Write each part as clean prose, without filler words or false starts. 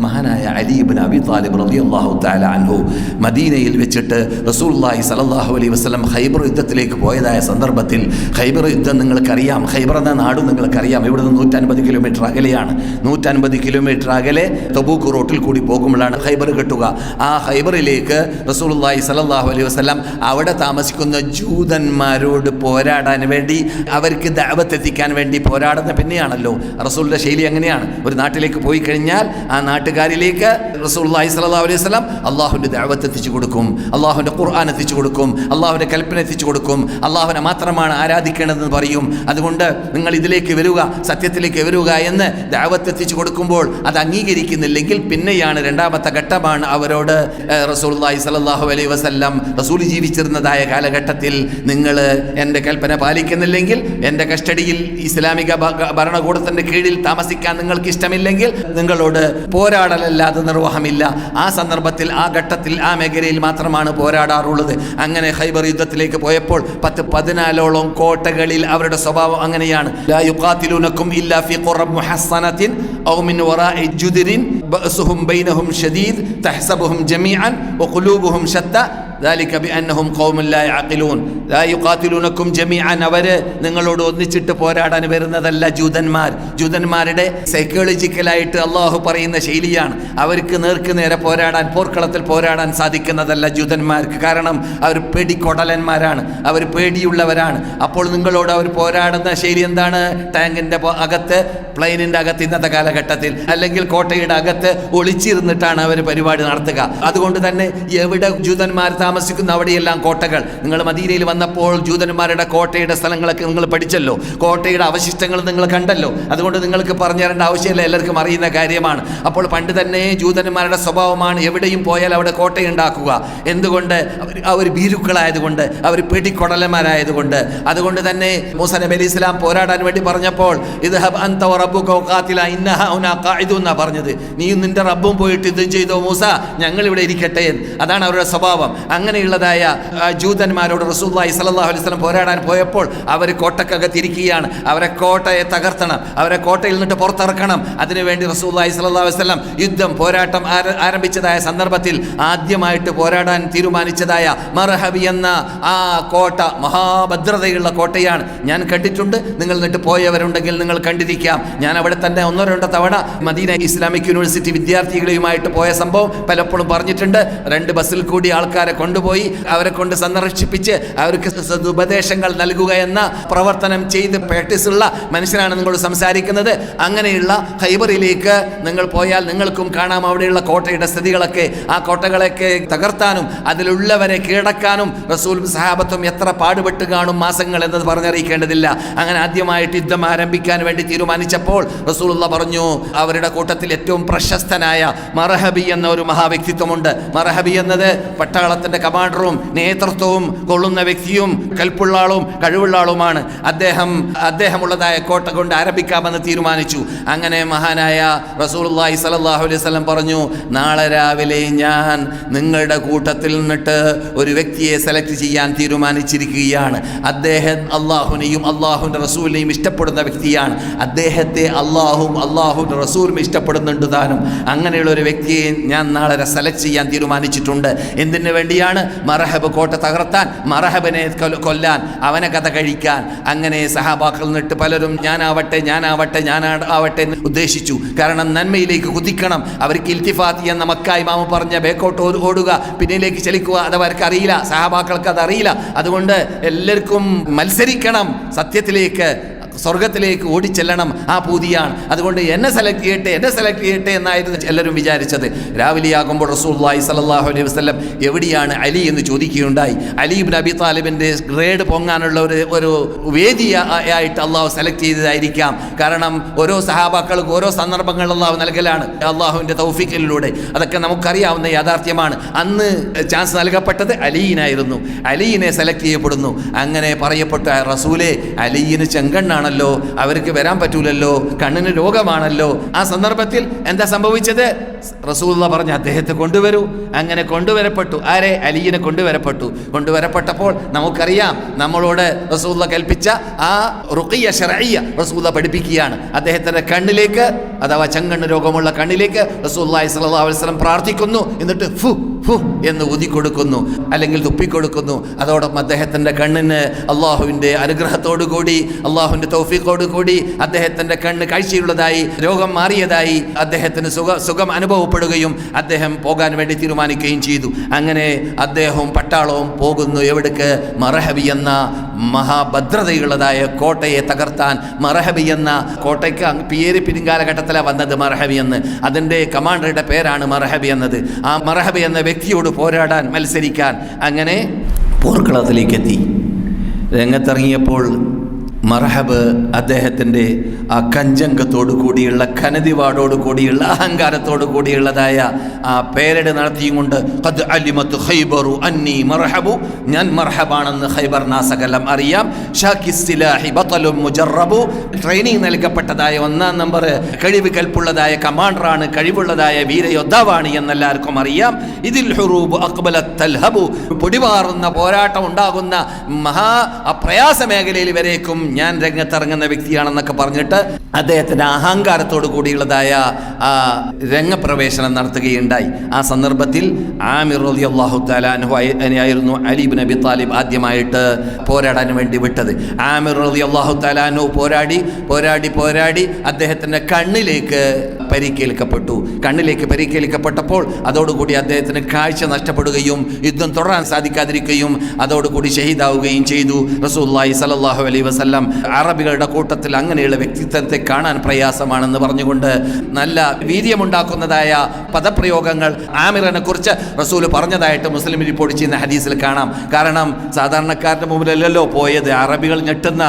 മഹാനായ അലി ഇബ്നു അബി ത്വാലിബ് റളിയല്ലാഹു തആല അൻഹു മദീനയിൽ വെച്ചിട്ട് റസൂലുള്ളാഹി സ്വല്ലല്ലാഹു അലൈഹി വസല്ലം ഖൈബർ യുദ്ധത്തിലേക്ക് പോയതായ സന്ദർഭത്തിൽ, ഖൈബർ യുദ്ധം നിങ്ങൾക്കറിയാം, ഖൈബർ എന്ന നാടും നിങ്ങൾക്കറിയാം, ഇവിടുന്ന് 150 കിലോമീറ്റർ അകലെയാണ്. 150 കിലോമീറ്റർ അകലെ തബൂക്ക് റോട്ടിൽ കൂടി പോകുമ്പോഴാണ് ഖൈബർ കിട്ടുക. ആ ഖൈബറിലേക്ക് റസൂലുള്ളാഹി സ്വല്ലല്ലാഹു അലൈഹി വസല്ലം അവിടെ താമസിക്കുന്ന ജൂതന്മാരോട് പോരാടാൻ വേണ്ടി, അവർക്ക് ദഅവത്ത് എത്തിക്കാൻ വേണ്ടി പോരാടുന്ന പിന്നെയാണല്ലോ റസൂലിൻ്റെ ശൈലി. അങ്ങനെയാണ്, ഒരു നാട്ടിലേക്ക് പോയി കഴിഞ്ഞാൽ ആ നാട്ടുകാരിലേക്ക് റസൂലുള്ളാഹി സ്വല്ലല്ലാഹു അലൈഹി വസല്ലം അള്ളാഹുവിൻ്റെ ദഅവത്ത് എത്തിച്ചു കൊടുക്കും, അള്ളാഹുവിൻ്റെ ഖുർആൻ എത്തിച്ചു കൊടുക്കും, അള്ളാഹുവിൻ്റെ കൽപ്പന എത്തിച്ചു കൊടുക്കും, അള്ളാഹുവിനെ മാത്രമാണ് ആരാധിക്കേണ്ടതെന്ന് പറയും. അതുകൊണ്ട് നിങ്ങൾ ഇതിലേക്ക് വരിക, സത്യത്തിലേക്ക് വരിക എന്ന് ദഅവത്ത് എത്തിച്ചു കൊടുക്കുമ്പോൾ അത് അംഗീകരിക്കുന്നില്ലെങ്കിൽ പിന്നെയാണ് രണ്ടാമത്തെ ഘട്ടമാണ് അവരോട് റസൂലുള്ളാഹി സ്വല്ലല്ലാഹു അലൈഹി വസല്ലം റസൂൽ ജീവിച്ചിരുന്നതായ കാലഘട്ടത്തിൽ നിങ്ങൾ എൻ്റെ കൽപ്പന പാലിക്കുന്നില്ലെങ്കിൽ, എൻ്റെ കസ്റ്റഡിയിൽ ഇസ്ലാമിക ഭരണകൂടത്തിൻ്റെ കീഴിൽ താമസിക്കാൻ നിങ്ങൾക്ക് ഇഷ്ടമില്ലെങ്കിൽ നിങ്ങളോട് പോരാടലല്ലാതെ നിർവാഹമില്ല. ആ സന്ദർഭത്തിൽ, ആ ഘട്ടത്തിൽ, ആ മേഖലയിൽ മാത്രമാണ് പോരാടാറുള്ളത്. അങ്ങനെ ഖൈബർ യുദ്ധത്തിലേക്ക് പോയപ്പോൾ 14ഓളം കോട്ടകളിൽ അവരുടെ സ്വഭാവം അങ്ങനെയാണ്. ലാ യുഖാതിലൂനകും ഇല്ലാ ഫീ ഖുറ മുഹസ്സനത്തിൻ ഔ മിൻ വറാഇ ജുദരിൻ ബഅസുഹും ബൈനഹും ശദീദ് തഹ്സബുഹും ജമീഅൻ വഖുലൂബുഹും ശത്താ ذلك بأنهم قوم لا يعقلون لا يقاتلونكم جميعا. അവര് നിങ്ങളോട് ഒന്നിച്ചിട്ട് പോരാടാൻ വരുന്നതല്ല ജൂതന്മാർ. ജൂതന്മാരുടെ സൈക്കോളജിക്കലായിട്ട് അള്ളാഹു പറയുന്ന ശൈലിയാണ്. അവർക്ക് നേർക്ക് നേരെ പോരാടാൻ, പോർക്കളത്തിൽ പോരാടാൻ സാധിക്കുന്നതല്ല ജൂതന്മാർക്ക്. കാരണം അവർ പേടിക്കൊടലന്മാരാണ്, അവർ പേടിയുള്ളവരാണ്. അപ്പോൾ നിങ്ങളോട് അവർ പോരാടുന്ന ശൈലി എന്താണ്? ടാങ്കിൻ്റെ അകത്ത്, പ്ലെയിനിൻ്റെ അകത്ത് ഇന്നത്തെ കാലഘട്ടത്തിൽ, അല്ലെങ്കിൽ കോട്ടയുടെ അകത്ത് ഒളിച്ചിരുന്നിട്ടാണ് അവർ പരിപാടി നടത്തുക. അതുകൊണ്ട് തന്നെ എവിടെ ജൂതന്മാർ താമസിക്കുന്ന അവിടെയെല്ലാം കോട്ടകൾ. നിങ്ങൾ മദീനയിൽ വന്നപ്പോൾ ജൂതന്മാരുടെ കോട്ടയുടെ സ്ഥലങ്ങളൊക്കെ നിങ്ങൾ പഠിച്ചല്ലോ, കോട്ടയുടെ അവശിഷ്ടങ്ങൾ നിങ്ങൾ കണ്ടല്ലോ. അതുകൊണ്ട് നിങ്ങൾക്ക് പറഞ്ഞു തരേണ്ട ആവശ്യമില്ല, എല്ലാവർക്കും അറിയുന്ന കാര്യമാണ്. അപ്പോൾ പണ്ട് തന്നെ ജൂതന്മാരുടെ സ്വഭാവമാണ് എവിടെയും പോയാൽ അവിടെ കോട്ടയുണ്ടാക്കുക. എന്തുകൊണ്ട്? അവർ ഭീരുക്കളായതുകൊണ്ട്, അവർ പേടിക്കൊടലന്മാരായതുകൊണ്ട്. അതുകൊണ്ട് തന്നെ മൂസാ നബി അലൈഹി സ്വലാം പോരാടാൻ വേണ്ടി പറഞ്ഞപ്പോൾ ഇദ്ഹബ് അൻത വറബ്ബുക വഖാതില ഇന്നഹാ ഹുനാ ഖാഇദൂൻ എന്നാ പറഞ്ഞത്. നീയും നിന്റെ റബ്ബും പോയിട്ട് യുദ്ധം ചെയ്തോ മൂസ, ഞങ്ങൾ ഇവിടെ ഇരിക്കട്ടെ. അതാണ് അവരുടെ സ്വഭാവം. അങ്ങനെയുള്ളതായ ജൂതന്മാരോട് റസൂലുള്ളാഹി സ്വല്ലല്ലാഹു അലൈഹി വസല്ലം പോരാടാൻ പോയപ്പോൾ അവർ കോട്ടക്കകത്തിരിക്കുകയാണ്. അവരെ കോട്ടയെ തകർത്തണം, അവരെ കോട്ടയിൽ നിന്നിട്ട് പുറത്തിറക്കണം. അതിനുവേണ്ടി റസൂലുള്ളാഹി സ്വല്ലല്ലാഹു അലൈഹി വസല്ലം പോരാട്ടം ആരംഭിച്ചതായ സന്ദർഭത്തിൽ ആദ്യമായിട്ട് പോരാടാൻ തീരുമാനിച്ചതായ മർഹബി എന്ന ആ കോട്ട മഹാഭദ്രതയുള്ള കോട്ടയാണ്. ഞാൻ കണ്ടിട്ടുണ്ട്, നിങ്ങൾ എന്നിട്ട് പോയവരുണ്ടെങ്കിൽ നിങ്ങൾ കണ്ടിരിക്കാം. ഞാൻ അവിടെ തന്നെ 1-2 തവണ മദീന ഇസ്ലാമിക് യൂണിവേഴ്സിറ്റി വിദ്യാർത്ഥികളുമായിട്ട് പോയ സംഭവം പലപ്പോഴും പറഞ്ഞിട്ടുണ്ട്. 2 ബസ്സിൽ കൂടി ആൾക്കാരെ കൊണ്ടുപോയി അവരെ കൊണ്ട് സന്ദർശിപ്പിച്ച് അവർക്ക് ഉപദേശങ്ങൾ നൽകുക എന്ന പ്രവർത്തനം ചെയ്ത് പ്രാക്ടീസുള്ള മനുഷ്യനാണ് നിങ്ങളോട് സംസാരിക്കുന്നത്. അങ്ങനെയുള്ള ഖൈബറിലേക്ക് നിങ്ങൾ പോയാൽ നിങ്ങൾക്കും കാണാം അവിടെയുള്ള കോട്ടയുടെ സ്ഥിതികളൊക്കെ. ആ കോട്ടകളൊക്കെ തകർത്താനും അതിലുള്ളവരെ കീഴടക്കാനും റസൂലും സഹാബത്തും എത്ര പാടുപെട്ട് കാണും മാസങ്ങൾ എന്നത് പറഞ്ഞറിയിക്കേണ്ടതില്ല. അങ്ങനെ ആദ്യമായിട്ട് യുദ്ധം ആരംഭിക്കാൻ വേണ്ടി തീരുമാനിച്ചപ്പോൾ റസൂലുള്ള പറഞ്ഞു, അവരുടെ കൂട്ടത്തിൽ ഏറ്റവും പ്രശസ്തനായ മർഹബി എന്ന ഒരു മഹാവ്യക്തിത്വമുണ്ട്. മർഹബി എന്നത് പട്ടാളത്തിൻ്റെ കമാൻഡറും നേതൃത്വവും കൊള്ളുന്ന വ്യക്തിയും കൽപ്പുള്ള ആളും കഴിവുള്ള ആളുമാണ്. അദ്ദേഹമുള്ളതായ കോട്ട കൊണ്ട് ആരംഭിക്കാമെന്ന് തീരുമാനിച്ചു. അങ്ങനെ മഹാനായ റസൂലുള്ളാഹി സ്വല്ലല്ലാഹു അലൈഹി വസല്ലം പറഞ്ഞു, നാളെ രാവിലെ ഞാൻ നിങ്ങളുടെ കൂട്ടത്തിൽ നിന്നിട്ട് ഒരു വ്യക്തിയെ സെലക്ട് ചെയ്യാൻ തീരുമാനിച്ചിരിക്കുകയാണ്. അദ്ദേഹം അള്ളാഹുവിനെയും അള്ളാഹുവിൻ്റെ റസൂലിനെയും ഇഷ്ടപ്പെടുന്ന വ്യക്തിയാണ്. അദ്ദേഹത്തെ അള്ളാഹുവിൻ്റെ റസൂലും ഇഷ്ടപ്പെടുന്നുണ്ട് താനും. അങ്ങനെയുള്ള ഒരു വ്യക്തിയെ ഞാൻ നാളെ സെലക്ട് ചെയ്യാൻ തീരുമാനിച്ചിട്ടുണ്ട്. എന്തിനു വേണ്ടിയാണ്? മർഹബ് കോട്ട തകർത്താൻ, മർഹബിനെ കൊല്ലാൻ, അവനെ കഥ കഴിക്കാൻ. അങ്ങനെ സഹാബാക്കൾ നിന്നിട്ട് പലരും ഞാനാവട്ടെ എന്ന് ഉദ്ദേശിച്ചു. കാരണം നന്മയിലേക്ക് കുതിക്കണം. അവർക്ക് ഇൽത്തിഫാത്ത് എന്ന മക്കായി മാമ പറഞ്ഞ ബേക്കോട്ട് ഓടുക, പിന്നിലേക്ക് ചലിക്കുക, അത് അവർക്ക് അറിയില്ല, സഹാബാക്കൾക്ക് അതറിയില്ല. അതുകൊണ്ട് എല്ലാവർക്കും മത്സരിക്കണം, സത്യത്തിലേക്ക് സ്വർഗത്തിലേക്ക് ഓടിച്ചെല്ലണം, ആ പൂതിയാണ്. അതുകൊണ്ട് എന്നെ സെലക്ട് ചെയ്യട്ടെ എന്നായിരുന്നു എല്ലാവരും വിചാരിച്ചത്. രാവിലെയാകുമ്പോൾ റസൂലുള്ളാഹി സ്വല്ലല്ലാഹു അലൈഹി വസല്ലം എവിടെയാണ് അലി എന്ന് ചോദിക്കുകയുണ്ടായി. അലി ഇബ്നു അബി താലിബിൻ്റെ ഗ്രേഡ് പൊങ്ങാനുള്ള ഒരു വേദിയായിട്ട് അള്ളാഹു സെലക്ട് ചെയ്തതായിരിക്കാം. കാരണം ഓരോ സഹാബാക്കൾക്ക് ഓരോ സന്ദർഭങ്ങൾ അള്ളാഹു നൽകലാണ് അള്ളാഹുവിൻ്റെ തൗഫീഖിലൂടെ. അതൊക്കെ നമുക്കറിയാവുന്ന യാഥാർത്ഥ്യമാണ്. അന്ന് ചാൻസ് നൽകപ്പെട്ടത് അലിയിനായിരുന്നു. അലിയിനെ സെലക്ട് ചെയ്യപ്പെടുന്നു. അങ്ങനെ പറയപ്പെട്ട റസൂലെ, അലിയിന് ചെങ്കണ്ണാണ് കണ്ണാണല്ലോ, അവർക്ക് വരാൻ പറ്റൂലല്ലോ, കണ്ണിന് രോഗമാണല്ലോ. ആ സന്ദർഭത്തിൽ എന്താ സംഭവിച്ചത്? റസൂലുള്ളാഹി പറഞ്ഞു അദ്ദേഹത്തെ കൊണ്ടുവരൂ. അങ്ങനെ കൊണ്ടുവരപ്പെട്ടു. ആരെ? അലിയിനെ കൊണ്ടുവരപ്പെട്ടപ്പോൾ നമുക്കറിയാം, നമ്മളോട് റസൂലുള്ളാഹി കൽപ്പിച്ച ആ റുഖിയ ശർഇയ്യ റസൂലുള്ളാഹി പഠിപ്പിക്കുകയാണ്. അദ്ദേഹത്തിന്റെ കണ്ണിലേക്ക്, അഥവാ ചെങ്കണ്ണ് രോഗമുള്ള കണ്ണിലേക്ക് റസൂലുള്ളാഹി സ്വല്ലല്ലാഹു അലൈഹി വസല്ലം പ്രാർത്ഥിക്കുന്നു. എന്നിട്ട് ഫു ഫു എന്ന് ഊതിക്കൊടുക്കുന്നു, അല്ലെങ്കിൽ തുപ്പിക്കൊടുക്കുന്നു. അതോടൊപ്പം അദ്ദേഹത്തിൻ്റെ കണ്ണിന് അള്ളാഹുവിൻ്റെ അനുഗ്രഹത്തോടു കൂടി, അള്ളാഹുവിൻ്റെ തൗഫീഖോടു കൂടി അദ്ദേഹത്തിൻ്റെ കണ്ണ് കാഴ്ചയുള്ളതായി, രോഗം മാറിയതായി അദ്ദേഹത്തിന് സുഖം അനുഭവപ്പെടുകയും അദ്ദേഹം പോകാൻ വേണ്ടി തീരുമാനിക്കുകയും ചെയ്തു. അങ്ങനെ അദ്ദേഹവും പട്ടാളവും പോകുന്നു. എവിടേക്ക്? മർഹബി എന്ന മഹാഭദ്രതയുള്ളതായ കോട്ടയെ തകർത്താൻ. മർഹബി എന്ന കോട്ടയ്ക്ക് പേര് പിൻകാലഘട്ടത്തിലാണ് വന്നത്, മർഹബി എന്ന്. അതിൻ്റെ കമാൻഡറുടെ പേരാണ് മർഹബി എന്നത്. ആ മർഹബി എന്ന വ്യക്തിയോട് പോരാടാൻ, മത്സരിക്കാൻ അങ്ങനെ പോർക്കളത്തിലേക്കെത്തി. രംഗത്തിറങ്ങിയപ്പോൾ മർഹബ് അദ്ദേഹത്തിൻ്റെ ആ കഞ്ചങ്കത്തോടു കൂടിയുള്ള, കനതിവാടോടു കൂടിയുള്ള, അഹങ്കാരത്തോടു കൂടിയുള്ളതായ ആ പേരട് നടത്തിയും കൊണ്ട് ഖദ് അലിമത്ത് ഖൈബറു അന്നി മർഹബു, ഞാൻ മർഹബാണെന്ന് ഖൈബർ നാസകലം അറിയാം. ഷാക്കിസ്സിലാഹി ബതലുൻ മുജറബു, ട്രെയിനിങ് നൽകപ്പെട്ടതായ 1-ാം നമ്പർ കഴിവ് കൽപ്പുള്ളതായ കമാൻഡറാണ്, കഴിവുള്ളതായ വീരയോദ്ധാവാണ് എന്നെല്ലാവർക്കും അറിയാം. ഇതിൽ ഹുറൂബ് അഖ്ബലത് തൽഹബു, പൊടിവാറുന്ന പോരാട്ടം ഉണ്ടാകുന്ന പ്രയാസ മേഖലയിൽ വരേക്കും ഞാൻ രംഗത്തിറങ്ങുന്ന വ്യക്തിയാണെന്നൊക്കെ പറഞ്ഞിട്ട് അദ്ദേഹത്തിൻ്റെ അഹങ്കാരത്തോടു കൂടിയുള്ളതായ ആ രംഗപ്രവേശനം നടത്തുകയുണ്ടായി. ആ സന്ദർഭത്തിൽ ആമിർ റളിയല്ലാഹു തആല അൻഹു ആയിരുന്നു അലി ഇബ്നു അബി താലിബ് ആദ്യമായിട്ട് പോരാടാൻ വേണ്ടി വിട്ടത്. ആമിർ റളിയല്ലാഹു തആല അൻഹു പോരാടി അദ്ദേഹത്തിൻ്റെ കണ്ണിലേക്ക് പരിക്കേൽക്കപ്പെട്ടപ്പോൾ അതോടുകൂടി അദ്ദേഹത്തിന് കാഴ്ച നഷ്ടപ്പെടുകയും യുദ്ധം തുടരാൻ സാധിക്കാതിരിക്കുകയും അതോടുകൂടി ഷഹീദാവുകയും ചെയ്തു. റസൂലുള്ളാഹി സ്വല്ലല്ലാഹു അലൈഹി വസല്ലം അറബികളുടെ കൂട്ടത്തിൽ അങ്ങനെയുള്ള വ്യക്തിത്വത്തെ കാണാൻ പ്രയാസമാണെന്ന് പറഞ്ഞുകൊണ്ട് നല്ല വീര്യമുണ്ടാക്കുന്നതായ പദപ്രയോഗങ്ങൾ ആമിറിനെ കുറിച്ച് റസൂൽ പറഞ്ഞതായിട്ട് മുസ്ലിം റിപ്പോർട്ട് ചെയ്യുന്ന ഹദീസിൽ കാണാം. കാരണം സാധാരണക്കാരുടെ മുമ്പിലല്ലല്ലോ പോയത്, അറബികൾ ഞെട്ടുന്ന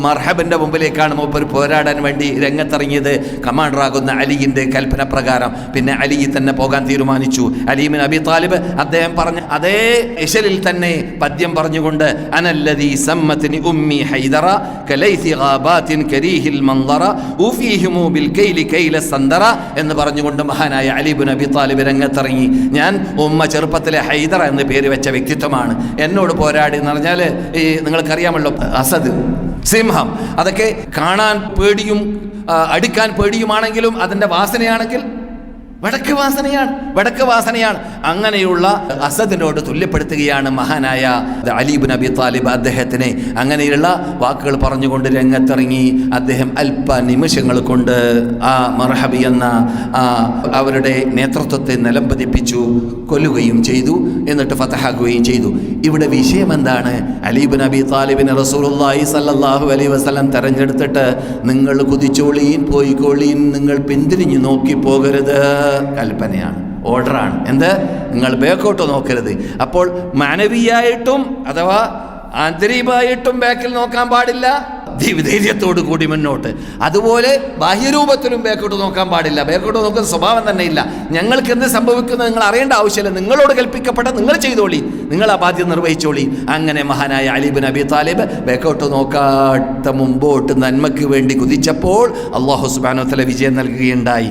മർഹബിൻ്റെ മുമ്പിലേക്കാണ് മൂപ്പർ പോരാടാൻ വേണ്ടി രംഗത്തിറങ്ങിയത്. കമാൻഡറാകുന്ന അലിയുടെ കൽപ്പന പ്രകാരം പിന്നെ അലി തന്നെ പോകാൻ തീരുമാനിച്ചു. അലി ഇബ്നു അബി താലിബ് അദ്ദേഹം പറഞ്ഞ അതേ ഇശലിൽ തന്നെ പദ്യം പറഞ്ഞുകൊണ്ട് അനല്ലദീ സമ്മത്നി ഉമ്മി ഹൈദറ കലൈസി ഗാബാത്തിൻ കരീഹിൽ മൻദറ ഉഫീഹിമു ബിൽ കൈലി കൈല സന്ദറ എന്ന് പറഞ്ഞുകൊണ്ട് മഹാനായ അലി ഇബ്നു അബി താലിബ് രംഗത്തിറങ്ങി. ഞാൻ ഉമ്മ ചെറുപ്പത്തിലെ ഹൈദറ എന്ന് പേര് വെച്ച വ്യക്തിത്വമാണ്. എന്നോട് പോരാടി എന്ന് പറഞ്ഞാൽ ഈ നിങ്ങൾക്കറിയാമല്ലോ, അസദ്, സിംഹം, അതൊക്കെ കാണാൻ പേടിയും അടുക്കാൻ പേടിയുമാണെങ്കിലും അതിൻ്റെ വാസനയാണെങ്കിൽ വടക്ക് വാസനയാണ്. അങ്ങനെയുള്ള അസദിനോട് തുല്യപ്പെടുത്തുകയാണ് മഹാനായ അലി ഇബ്നു അബി താലിബ് അദ്ദേഹത്തിനെ. അങ്ങനെയുള്ള വാക്കുകൾ പറഞ്ഞുകൊണ്ട് രംഗത്തിറങ്ങി. അദ്ദേഹം അല്പ നിമിഷങ്ങൾ കൊണ്ട് ആ മർഹബി എന്ന അവരുടെ നേതൃത്വത്തെ നിലംപതിപ്പിച്ചു, കൊല്ലുകയും ചെയ്തു, എന്നിട്ട് ഫതഹാക്കുകയും ചെയ്തു. ഇവിടെ വിഷയം എന്താണ്? അലി ഇബ്നു അബി താലിബിനെ റസൂലുള്ളാഹി സ്വല്ലല്ലാഹു അലൈഹി വസല്ലം തെരഞ്ഞെടുത്തിട്ട് നിങ്ങൾ കുതിച്ചോളീൻ, പോയിക്കോളീൻ, നിങ്ങൾ പിന്തിരിഞ്ഞു നോക്കി പോകരുത്, കൽപ്പനയാണ്, ഓർഡറാണ്. എന്ത്? നിങ്ങൾ ബേക്കോട്ട് നോക്കരുത്. അപ്പോൾ മാനവീയായിട്ടും അഥവാ ആന്തരികമായിട്ടും ബാക്കിൽ നോക്കാൻ പാടില്ല, ധൈര്യത്തോടു കൂടി മുന്നോട്ട്. അതുപോലെ ബാഹ്യരൂപത്തിലും ബേക്കോട്ട് നോക്കാൻ പാടില്ല. ബേക്കോട്ട് നോക്കുന്ന സ്വഭാവം തന്നെ ഇല്ല. ഞങ്ങൾക്ക് എന്ത് സംഭവിക്കുന്നത് നിങ്ങൾ അറിയേണ്ട ആവശ്യമില്ല, നിങ്ങളോട് കൽപ്പിക്കപ്പെട്ട നിങ്ങൾ ചെയ്തോളി, നിങ്ങൾ ആ ബാധ്യത നിർവഹിച്ചോളി. അങ്ങനെ മഹാനായ അലി ഇബ്നു അബി താലിബ് ബേക്കോട്ട് നോക്കാത്ത മുമ്പോട്ട് നന്മയ്ക്ക് വേണ്ടി കുതിച്ചപ്പോൾ അല്ലാഹു സുബ്ഹാനഹു വ തആല വിജയം നൽകുകയുണ്ടായി.